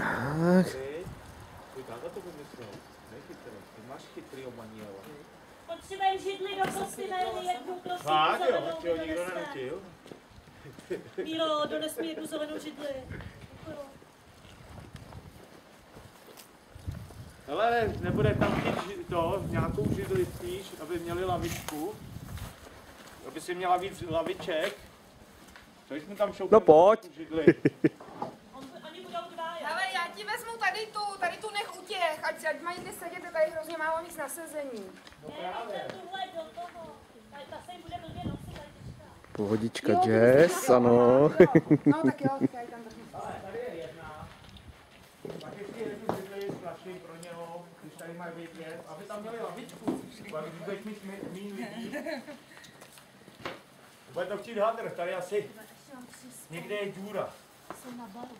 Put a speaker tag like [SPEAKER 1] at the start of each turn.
[SPEAKER 1] Tak.
[SPEAKER 2] Ty táta to vymyslel. Nechytrý. Ty máš chytrý obaniel.
[SPEAKER 3] Potřebujeme židli do kostýmely, jednu prostě
[SPEAKER 2] Fakt jo,
[SPEAKER 3] zelenou
[SPEAKER 2] ti ho
[SPEAKER 3] mi
[SPEAKER 2] nikdo
[SPEAKER 3] doneste.
[SPEAKER 2] nenutil.
[SPEAKER 3] Míro, dones mi jednu zelenou židli.
[SPEAKER 2] Hele, nebude tam chtít to, nějakou židli spíš, aby měli lavičku. Aby si měla víc laviček. Co jsme tam šoupili?
[SPEAKER 1] No pojď.
[SPEAKER 2] Židli.
[SPEAKER 3] Oni budou dva, jo?
[SPEAKER 4] Hele, já ti vezmu tady tu nech u těch, ať mají ty sedět, je tady hrozně málo míst na sezení.
[SPEAKER 3] Ne, tuhle do toho. Ta se jim bude blbě nosit, ale těžká.
[SPEAKER 1] Pohodička jazz, ano.
[SPEAKER 4] No tak jo, já ji tam držím.
[SPEAKER 2] Ale tady je jedna. Pak ještě jednu židli splaším pro něho, když tady mají vědět, aby tam měli lavičku. Když budeš mít míň lidí. Bude to chtít hadr, tady asi někde je díra.
[SPEAKER 3] Jsou na baru.